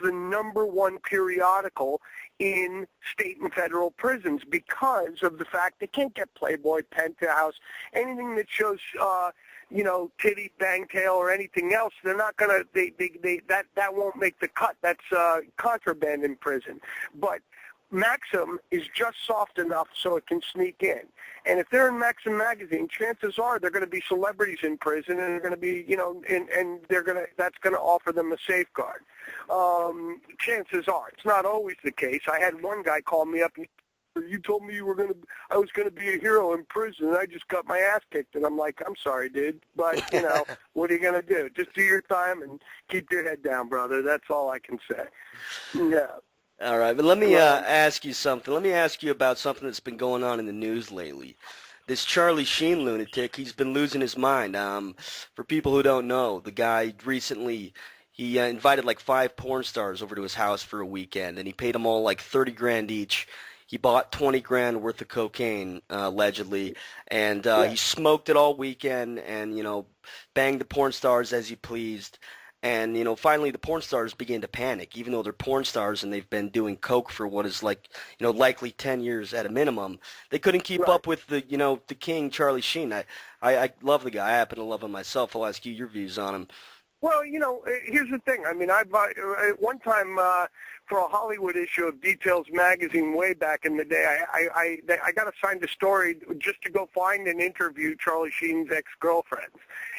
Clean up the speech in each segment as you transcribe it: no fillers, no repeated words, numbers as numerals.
the #1 periodical in state and federal prisons because of the fact they can't get Playboy, Penthouse, anything that shows, titty, bangtail, or anything else. They're not gonna. That won't make the cut. That's contraband in prison. But Maxim is just soft enough so it can sneak in. And if they're in Maxim magazine, chances are they're going to be celebrities in prison, and they're going to be, and that's going to offer them a safeguard. Chances are. It's not always the case. I had one guy call me up and you told me I was going to be a hero in prison, and I just got my ass kicked. And I'm like, I'm sorry, dude, but, what are you going to do? Just do your time and keep your head down, brother. That's all I can say. Yeah. All right, but let me ask you something. Let me ask you about something that's been going on in the news lately. This Charlie Sheen lunatic, he's been losing his mind. For people who don't know, the guy recently, he invited like 5 porn stars over to his house for a weekend, and he paid them all like $30,000 each. He bought $20,000 worth of cocaine, allegedly, and he smoked it all weekend and, banged the porn stars as he pleased. And, finally the porn stars began to panic, even though they're porn stars and they've been doing coke for what is like, likely 10 years at a minimum. They couldn't keep up with the king, Charlie Sheen. I love the guy. I happen to love him myself. I'll ask you your views on him. Well, here's the thing. I mean, one time for a Hollywood issue of Details magazine way back in the day, I got assigned a story just to go find and interview Charlie Sheen's ex-girlfriends.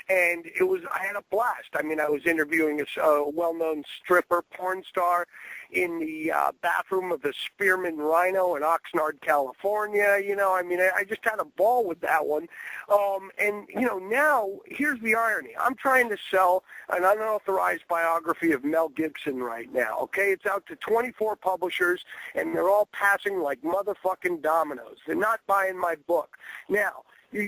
And I had a blast. I mean, I was interviewing a well-known stripper porn star in the bathroom of the Spearman Rhino in Oxnard, California. I just had a ball with that one. Now, here's the irony. I'm trying to sell an unauthorized biography of Mel Gibson right now, okay? It's out to 24 publishers, and they're all passing like motherfucking dominoes. They're not buying my book. Now,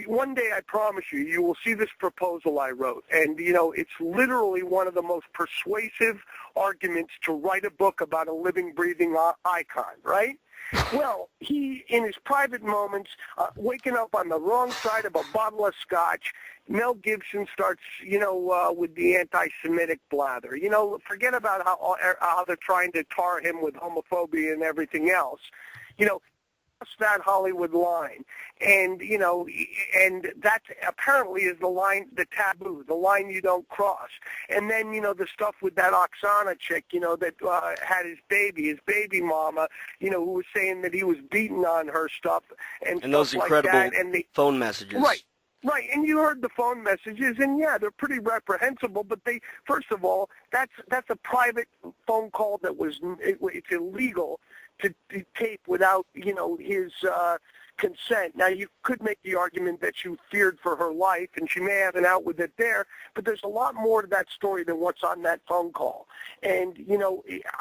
one day, I promise you, you will see this proposal I wrote. And, it's literally one of the most persuasive arguments to write a book about a living, breathing icon, right? Well, he, in his private moments, waking up on the wrong side of a bottle of scotch, Mel Gibson starts, with the anti-Semitic blather. Forget about how they're trying to tar him with homophobia and everything else. That Hollywood line, and and that apparently is the line, the taboo, the line you don't cross. And then the stuff with that Oksana chick, that had his baby mama, who was saying that he was beating on her stuff and stuff those incredible like that. And phone messages. Right, and you heard the phone messages, and yeah, they're pretty reprehensible. But first of all, that's a private phone call that it's illegal to tape without his consent. Now, you could make the argument that you feared for her life, and she may have an out with it there, but there's a lot more to that story than what's on that phone call. And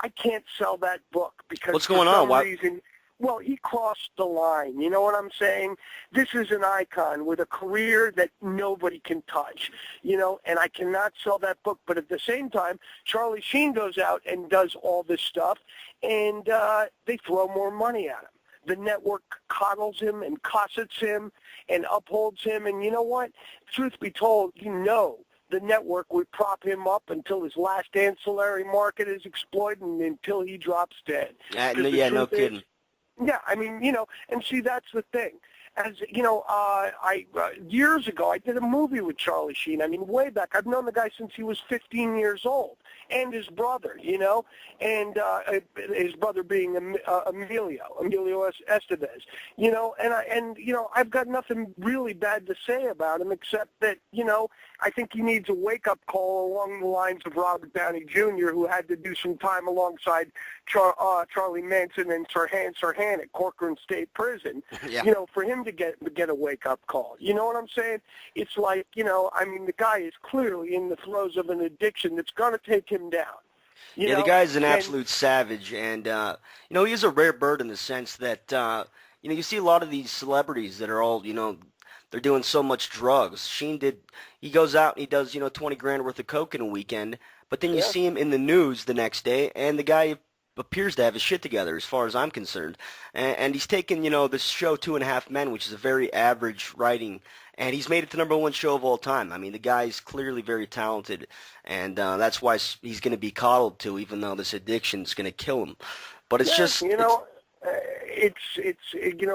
I can't sell that book because what's going on? Well, he crossed the line. You know what I'm saying? This is an icon with a career that nobody can touch, and I cannot sell that book. But at the same time, Charlie Sheen goes out and does all this stuff, and they throw more money at him. The network coddles him and cossets him and upholds him. And you know what? Truth be told, the network would prop him up until his last ancillary market is exploited and until he drops dead. No kidding. Yeah, I mean, and see, that's the thing. As years ago, I did a movie with Charlie Sheen. I mean, way back. I've known the guy since he was 15 years old, and his brother, and his brother being Emilio Estevez, and I've got nothing really bad to say about him except that, I think he needs a wake-up call along the lines of Robert Downey Jr., who had to do some time alongside Charlie Manson and Sirhan at Corcoran State Prison, for him to get a wake-up call. You know what I'm saying? It's like, the guy is clearly in the throes of an addiction that's going to take him down. The guy's an absolute savage, and, he is a rare bird in the sense that, you see a lot of these celebrities that are all, they're doing so much drugs. He goes out and he does, $20,000 worth of coke in a weekend, but then you see him in the news the next day, and the guy appears to have his shit together as far as I'm concerned. And he's taken, this show Two and a Half Men, which is a very average writing, and he's made it the number one show of all time. I mean, the guy's clearly very talented, and that's why he's going to be coddled to, even though this addiction's going to kill him. But it's Yeah, just,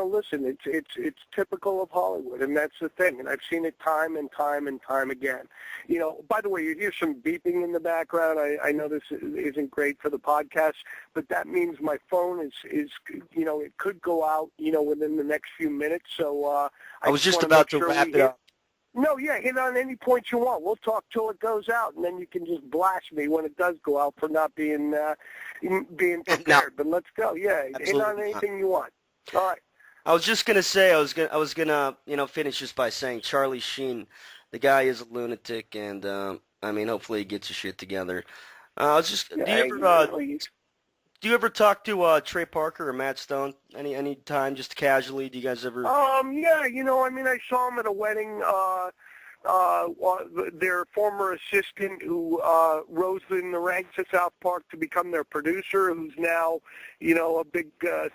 listen, it's typical of Hollywood, and that's the thing. And I've seen it time and time and time again. By the way, you hear some beeping in the background. I know this isn't great for the podcast, but that means my phone is it could go out, within the next few minutes. So I was just wanna about make to sure wrap we it up. No, yeah, hit on any point you want. We'll talk till it goes out, and then you can just blast me when it does go out for not being prepared. No. But let's go. Yeah, hit on Absolutely anything you want. All right. I was just gonna say, I was gonna, finish just by saying Charlie Sheen, the guy is a lunatic, and I mean, hopefully he gets his shit together. I was just, do you ever talk to Trey Parker or Matt Stone any time, just casually? Do you guys ever? Yeah, I saw him at a wedding. Their former assistant who rose in the ranks at South Park to become their producer, who's now, a big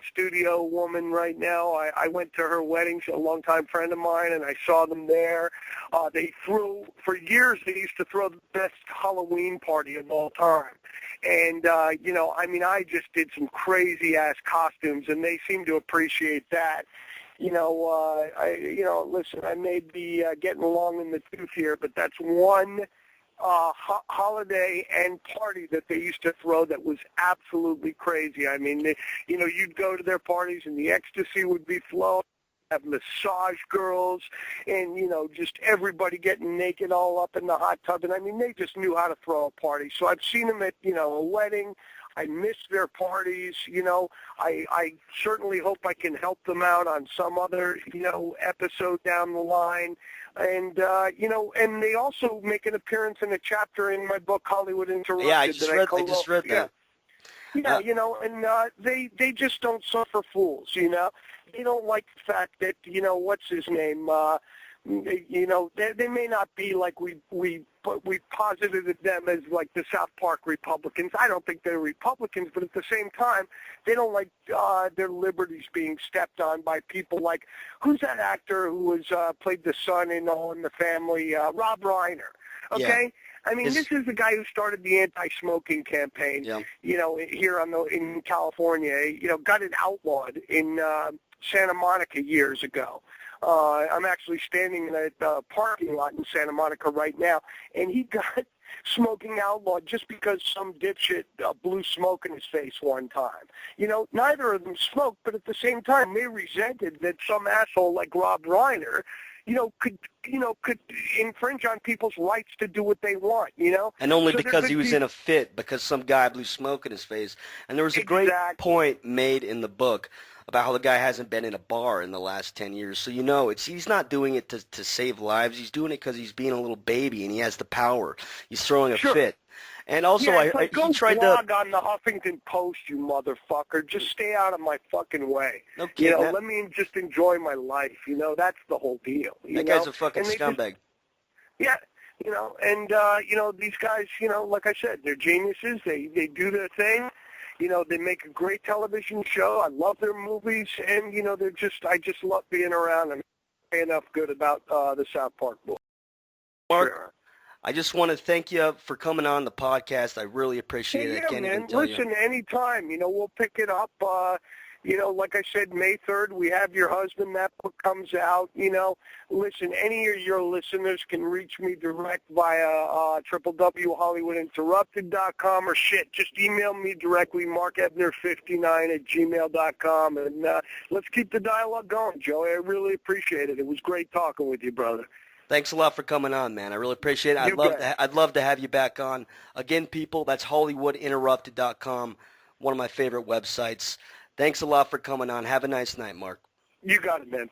studio woman right now. I went to her wedding. She's a longtime friend of mine, and I saw them there. For years, they used to throw the best Halloween party of all time. And, I just did some crazy-ass costumes, and they seem to appreciate that. Listen, I may be getting along in the tooth here, but that's one holiday and party that they used to throw that was absolutely crazy. I mean, you'd go to their parties and the ecstasy would be flowing. Have massage girls and, just everybody getting naked all up in the hot tub. And, I mean, they just knew how to throw a party. So I've seen them at, a wedding. I miss their parties. I certainly hope I can help them out on some other, episode down the line. And, and they also make an appearance in a chapter in my book, Hollywood Interrupted. Yeah, I just read that. Yeah, and they just don't suffer fools, They don't like the fact that, what's his name, they may not be like we posited them as like the South Park Republicans. I don't think they're Republicans, but at the same time, they don't like their liberties being stepped on by people like, who's that actor who was played the son in All in the Family, Rob Reiner, okay? Yeah. I mean, this is the guy who started the anti-smoking campaign, here in California, got it outlawed in Santa Monica years ago. I'm actually standing in a parking lot in Santa Monica right now, and he got smoking outlawed just because some dipshit blew smoke in his face one time. Neither of them smoked, but at the same time, they resented that some asshole like Rob Reiner could infringe on people's rights to do what they want, And only because he was in a fit, because some guy blew smoke in his face. And there was a great point made in the book about how the guy hasn't been in a bar in the last 10 years. So he's not doing it to save lives. He's doing it because he's being a little baby and he has the power. He's throwing a fit. And also, go blog on the Huffington Post, you motherfucker. Just stay out of my fucking way. Okay, let me just enjoy my life. That's the whole deal. That guy's a fucking scumbag. These guys, like I said, they're geniuses. They do their thing. They make a great television show. I love their movies, and I just love being around them. Enough good about the South Park boys. Mark, I just want to thank you for coming on the podcast. I really appreciate it. I can't even tell you. Listen, anytime. We'll pick it up. Like I said, May 3rd, we have Your Husband. That book comes out. Listen, any of your listeners can reach me direct via www.hollywoodinterrupted.com or just email me directly, markebner59@gmail.com. And let's keep the dialogue going, Joey. I really appreciate it. It was great talking with you, brother. Thanks a lot for coming on, man. I really appreciate it. I'd love to have you back on. Again, people, that's HollywoodInterrupted.com, one of my favorite websites. Thanks a lot for coming on. Have a nice night, Mark. You got it, man.